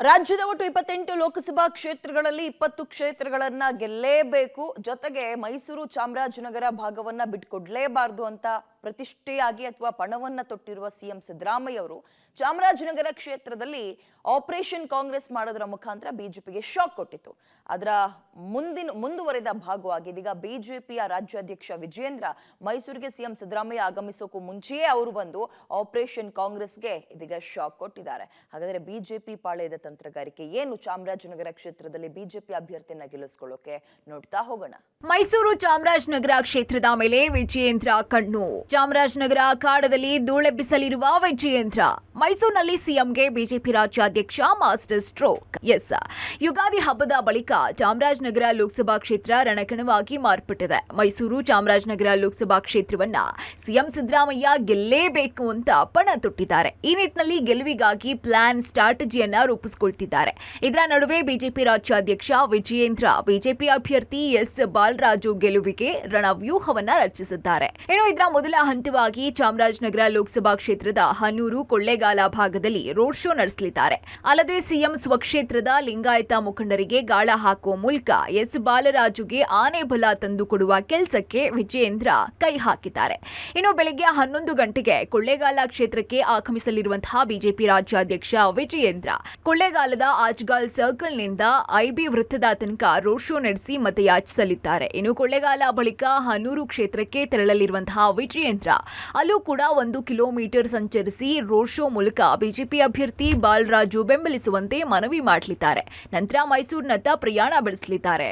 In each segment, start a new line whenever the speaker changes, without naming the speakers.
ರಾಜ್ಯದ ಒಟ್ಟು 28 ಲೋಕಸಭಾ ಕ್ಷೇತ್ರಗಳಲ್ಲಿ 20 ಕ್ಷೇತ್ರಗಳನ್ನ ಗೆಲ್ಲೇಬೇಕು. ಜೊತೆಗೆ ಮೈಸೂರು ಚಾಮರಾಜನಗರ ಭಾಗವನ್ನ ಬಿಟ್ಕೊಡ್ಲೇಬಾರದು ಅಂತ ಪ್ರತಿಷ್ಠೆಯಾಗಿ ಅಥವಾ ಪಣವನ್ನ ತೊಟ್ಟಿರುವ ಸಿಎಂ ಸಿದ್ದರಾಮಯ್ಯ ಅವರು ಚಾಮರಾಜನಗರ ಕ್ಷೇತ್ರದಲ್ಲಿ ಆಪರೇಷನ್ ಕಾಂಗ್ರೆಸ್ ಮಾಡೋದರ ಮುಖಾಂತರ ಬಿಜೆಪಿಗೆ ಶಾಕ್ ಕೊಟ್ಟಿತ್ತು. ಅದರ ಮುಂದುವರೆದ ಭಾಗವಾಗಿ ಇದೀಗ ಬಿಜೆಪಿಯ ರಾಜ್ಯಾಧ್ಯಕ್ಷ ವಿಜಯೇಂದ್ರ ಮೈಸೂರಿಗೆ ಸಿಎಂ ಸಿದ್ದರಾಮಯ್ಯ ಆಗಮಿಸೋಕು ಮುಂಚೆಯೇ ಅವರು ಬಂದು ಆಪರೇಷನ್ ಕಾಂಗ್ರೆಸ್ಗೆ ಇದೀಗ ಶಾಕ್ ಕೊಟ್ಟಿದ್ದಾರೆ. ಹಾಗಾದ್ರೆ ಬಿಜೆಪಿ ಪಾಳೆಯದ ತಂತ್ರಗಾರಿಕೆ ಏನು? ಚಾಮರಾಜನಗರ ಕ್ಷೇತ್ರದಲ್ಲಿ ಬಿಜೆಪಿ ಅಭ್ಯರ್ಥಿಯನ್ನ ಗೆಲ್ಲಿಸಿಕೊಳ್ಳೋಕೆ ನೋಡ್ತಾ ಹೋಗೋಣ.
ಮೈಸೂರು ಚಾಮರಾಜನಗರ ಕ್ಷೇತ್ರದ ಮೇಲೆ ವಿಜಯೇಂದ್ರ ಕಣ್ಣು. ಚಾಮರಾಜನಗರ ಅಖಾಡದಲ್ಲಿ ಧೂಳೆಬ್ಬಿಸಲಿರುವ ವಿಜಯೇಂದ್ರ. ಮೈಸೂರಿನಲ್ಲಿ ಸಿಎಂಗೆ ಬಿಜೆಪಿ ರಾಜ್ಯಾಧ್ಯಕ್ಷ ಮಾಸ್ಟರ್ ಸ್ಟ್ರೋಕ್. ಎಸ್, ಯುಗಾದಿ ಹಬ್ಬದ ಬಳಿಕ ಚಾಮರಾಜನಗರ ಲೋಕಸಭಾ ಕ್ಷೇತ್ರ ರಣಕಣವಾಗಿ ಮಾರ್ಪಟ್ಟಿದೆ. ಮೈಸೂರು ಚಾಮರಾಜನಗರ ಲೋಕಸಭಾ ಕ್ಷೇತ್ರವನ್ನ ಸಿಎಂ ಸಿದ್ದರಾಮಯ್ಯ ಗೆಲ್ಲೇಬೇಕು ಅಂತ ಪಣ ತೊಟ್ಟಿದ್ದಾರೆ. ಈ ನಿಟ್ಟಿನಲ್ಲಿ ಗೆಲುವಿಗಾಗಿ ಪ್ಲಾನ್ ಸ್ಟ್ರಾಟಜಿಯನ್ನ ರೂಪಿಸಿಕೊಳ್ತಿದ್ದಾರೆ. ಇದರ ನಡುವೆ ಬಿಜೆಪಿ ರಾಜ್ಯಾಧ್ಯಕ್ಷ ವಿಜಯೇಂದ್ರ ಬಿಜೆಪಿ ಅಭ್ಯರ್ಥಿ ಎಸ್ ಬಾಲರಾಜು ಗೆಲುವಿಗೆ ರಣವ್ಯೂಹವನ್ನ ರಚಿಸಿದ್ದಾರೆ. ಇನ್ನು ಇದರ ಮೊದಲ ಹಂತವಾಗಿ ಚಾಮರಾಜನಗರ ಲೋಕಸಭಾ ಕ್ಷೇತ್ರದ ಹನೂರು ಕೊಳ್ಳೇಗಾಲ ಭಾಗದಲ್ಲಿ ರೋಡ್ ಶೋ ನಡೆಸಲಿದ್ದಾರೆ. ಅಲ್ಲದೆ ಸಿಎಂ ಸ್ವಕ್ಷೇತ್ರದ ಲಿಂಗಾಯತ ಮುಖಂಡರಿಗೆ ಗಾಳ ಹಾಕುವ ಮೂಲಕ ಎಸ್ ಬಾಲರಾಜುಗೆ ಆನೆ ಬಲ ತಂದುಕೊಡುವ ಕೆಲಸಕ್ಕೆ ವಿಜಯೇಂದ್ರ ಕೈ ಹಾಕಿದ್ದಾರೆ. ಇನ್ನು ಬೆಳಗ್ಗೆ 11 ಗಂಟೆಗೆ ಕೊಳ್ಳೇಗಾಲ ಕ್ಷೇತ್ರಕ್ಕೆ ಆಗಮಿಸಲಿರುವಂತಹ ಬಿಜೆಪಿ ರಾಜ್ಯಾಧ್ಯಕ್ಷ ವಿಜಯೇಂದ್ರ ಕೊಳ್ಳೇಗಾಲದ ಆಜ್ಗಾಲ್ ಸರ್ಕಲ್ನಿಂದ ಐಬಿ ವೃತ್ತದ ತನಕ ರೋಡ್ ಶೋ ನಡೆಸಿ ಮತಯಾಚಿಸಲಿದ್ದಾರೆ. ಇನ್ನು ಕೊಳ್ಳೇಗಾಲ ಬಳಿಕ ಹನೂರು ಕ್ಷೇತ್ರಕ್ಕೆ ತೆರಳಲಿರುವಂತಹ ವಿಜಯೇಂದ್ರ ಅಲ್ಲೂ ಕೂಡ 1 ಕಿಲೋಮೀಟರ್ ಸಂಚರಿಸಿ ರೋಡ್ ಶೋ ಮೂಲಕ ಬಿಜೆಪಿ ಅಭ್ಯರ್ಥಿ ಬಾಲರಾಜು ಬೆಂಬಲಿಸುವಂತೆ ಮನವಿ ಮಾಡಲಿದ್ದಾರೆ. ನಂತರ ಮೈಸೂರಿನತ್ತ ಪ್ರಯಾಣ ಬೆಳೆಸಲಿದ್ದಾರೆ.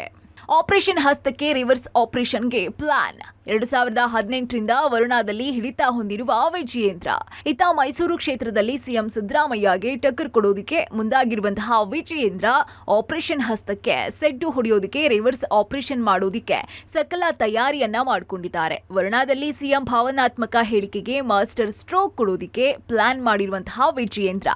ಆಪರೇಷನ್ ಹಸ್ತಕ್ಕೆ ರಿವರ್ಸ್ ಆಪರೇಷನ್ಗೆ ಪ್ಲಾನ್. 2018ರಿಂದ ವರುಣಾದಲ್ಲಿ ಹಿಡಿತ ಹೊಂದಿರುವ ವಿಜಯೇಂದ್ರ ಇತ್ತ ಮೈಸೂರು ಕ್ಷೇತ್ರದಲ್ಲಿ ಸಿಎಂ ಸಿದ್ದರಾಮಯ್ಯಗೆ ಟಕ್ಕರ್ ಕೊಡೋದಕ್ಕೆ ಮುಂದಾಗಿರುವಂತಹ ವಿಜಯೇಂದ್ರ ಆಪರೇಷನ್ ಹಸ್ತಕ್ಕೆ ಸೆಡ್ಡು ಹೊಡೆಯೋದಕ್ಕೆ ರಿವರ್ಸ್ ಆಪರೇಷನ್ ಮಾಡೋದಕ್ಕೆ ಸಕಲ ತಯಾರಿಯನ್ನ ಮಾಡಿಕೊಂಡಿದ್ದಾರೆ. ವರುಣಾದಲ್ಲಿ ಸಿಎಂ ಭಾವನಾತ್ಮಕ ಹೇಳಿಕೆಗೆ ಮಾಸ್ಟರ್ ಸ್ಟ್ರೋಕ್ ಕೊಡೋದಕ್ಕೆ ಪ್ಲಾನ್ ಮಾಡಿರುವಂತಹ ವಿಜಯೇಂದ್ರ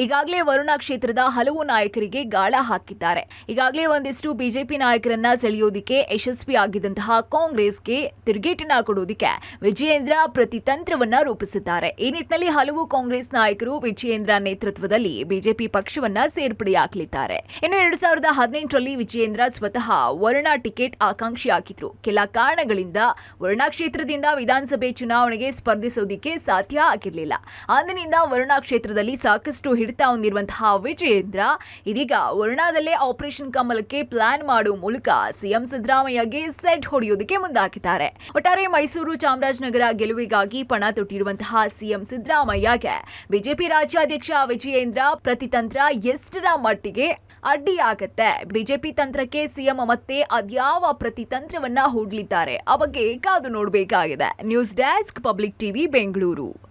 ಈಗಾಗಲೇ ವರುಣ ಕ್ಷೇತ್ರದ ಹಲವು ನಾಯಕರಿಗೆ ಗಾಳ ಹಾಕಿದ್ದಾರೆ. ಈಗಾಗಲೇ ಒಂದಿಷ್ಟು ಬಿಜೆಪಿ ನಾಯಕರನ್ನ ಸೆಳೆಯೋದಕ್ಕೆ ಯಶಸ್ವಿಯಾಗಿದ್ದಂತಹ ಕಾಂಗ್ರೆಸ್ಗೆ ತಿರುಗೇಟನ್ನ ಕೊಡೋದಕ್ಕೆ ವಿಜಯೇಂದ್ರ ಪ್ರತಿತಂತ್ರವನ್ನ ರೂಪಿಸಿದ್ದಾರೆ. ಈ ನಿಟ್ಟಿನಲ್ಲಿ ಹಲವು ಕಾಂಗ್ರೆಸ್ ನಾಯಕರು ವಿಜಯೇಂದ್ರ ನೇತೃತ್ವದಲ್ಲಿ ಬಿಜೆಪಿ ಪಕ್ಷವನ್ನ ಸೇರ್ಪಡೆಯಾಗಲಿದ್ದಾರೆ. ಇನ್ನು 2018ರಲ್ಲಿ ವಿಜಯೇಂದ್ರ ಸ್ವತಃ ವರುಣ ಟಿಕೆಟ್ ಆಕಾಂಕ್ಷಿಯಾಗಿದ್ರು. ಕೆಲ ಕಾರಣಗಳಿಂದ ವರುಣ ಕ್ಷೇತ್ರದಿಂದ ವಿಧಾನಸಭೆ ಚುನಾವಣೆಗೆ ಸ್ಪರ್ಧಿಸೋದಕ್ಕೆ ಸಾಧ್ಯ ಆಗಿರಲಿಲ್ಲ. ಅಂದಿನಿಂದ ವರುಣ ಕ್ಷೇತ್ರದಲ್ಲಿ ಸಾಕಷ್ಟು ಹಿಡಿತ ಹೊಂದಿರುವಂತಹ ವಿಜಯೇಂದ್ರ ಇದೀಗ ವರುಣಾದಲ್ಲೇ ಆಪರೇಷನ್ ಕಮಲಕ್ಕೆ ಪ್ಲಾನ್ ಮಾಡುವ ಮೂಲಕ ಸಿಎಂ ಸಿದ್ದರಾಮಯ್ಯಗೆ ಸೆಡ್ ಹೊಡೆಯೋದಕ್ಕೆ ಮುಂದಾಗಿದ್ದಾರೆ. ಒಟ್ಟಾರೆ ಮೈಸೂರು ಚಾಮರಾಜನಗರ ಗೆಲುವಿಗಾಗಿ ಪಣ ತೊಟ್ಟಿರುವಂತಹ ಸಿಎಂ ಸಿದ್ದರಾಮಯ್ಯಗೆ ಬಿಜೆಪಿ ರಾಜ್ಯಾಧ್ಯಕ್ಷ ವಿಜಯೇಂದ್ರ ಪ್ರತಿತಂತ್ರ ಎಷ್ಟರ ಮಟ್ಟಿಗೆ ಅಡ್ಡಿಯಾಗತ್ತೆ? ಬಿಜೆಪಿ ತಂತ್ರಕ್ಕೆ ಸಿಎಂ ಮತ್ತೆ ಅದ್ಯಾವ ಪ್ರತಿತಂತ್ರವನ್ನ ಹೂಡಲಿದ್ದಾರೆ? ಆ ಬಗ್ಗೆ ಕಾದು ನೋಡಬೇಕಾಗಿದೆ. News desk, public TV, Bengaluru.